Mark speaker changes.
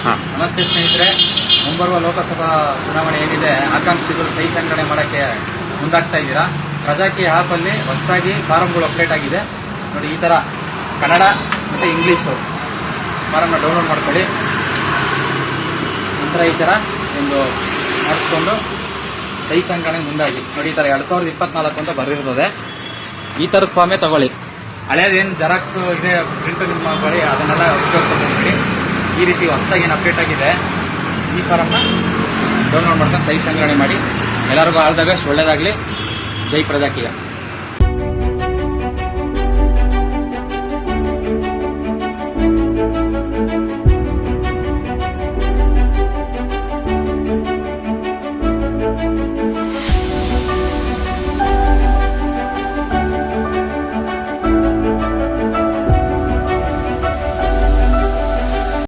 Speaker 1: ಹಾಂ.
Speaker 2: ನಮಸ್ತೆ ಸ್ನೇಹಿತರೆ, ಮುಂಬರುವ ಲೋಕಸಭಾ ಚುನಾವಣೆ ಏನಿದೆ ಆಕಾಂಕ್ಷಿಗಳು ಸಹಿ ಸಂಗ್ರಹಣೆ ಮಾಡೋಕ್ಕೆ ಮುಂದಾಗ್ತಾ ಇದ್ದೀರಾ. ಪ್ರಜಾಕೀಯ ಆ್ಯಪಲ್ಲಿ ಹೊಸದಾಗಿ ಫಾರಮ್ಗಳು ಅಪ್ಡೇಟ್ ಆಗಿದೆ ನೋಡಿ. ಈ ಥರ ಕನ್ನಡ ಮತ್ತು ಇಂಗ್ಲೀಷು ಫಾರಮ್ನ ಡೌನ್ಲೋಡ್ ಮಾಡ್ಕೊಳ್ಳಿ. ನಂತರ ಈ ಥರ ಒಂದು ಮಾಡಿಸ್ಕೊಂಡು ಸಹಿ ಸಂಗ್ರಹಣೆ ಮುಂದಾಗಿ ನೋಡಿ. ಈ ಥರ 2024 ಅಂತ ಬರೆದಿರ್ತದೆ. ಈ ಥರದ ಫಾರ್ಮೇ ತಗೊಳ್ಳಿ. ಹಳೇದೇನು ಜೆರಾಕ್ಸ್ ಇದೆ ಪ್ರಿಂಟ್ ನಿಮ್ಮ ಬಳಿ ಅದನ್ನೆಲ್ಲ ಉಪಯೋಗಿಸ್ಕೊಂಡು ಈ ರೀತಿ ಹೊಸದಾಗಿ ಏನು ಅಪ್ಡೇಟ್ ಆಗಿದೆ ಈ ಫಾರಮ್ನ ಡೌನ್ಲೋಡ್ ಮಾಡ್ಕೊಂಡು ಸಹಿ ಸಂಗ್ರಹಣೆ ಮಾಡಿ. ಎಲ್ಲರಿಗೂ ಆಲ್ ದ ಬೆಸ್ಟ್, ಒಳ್ಳೆಯದಾಗಲಿ. ಜೈ ಪ್ರಜಾಕೀಯ.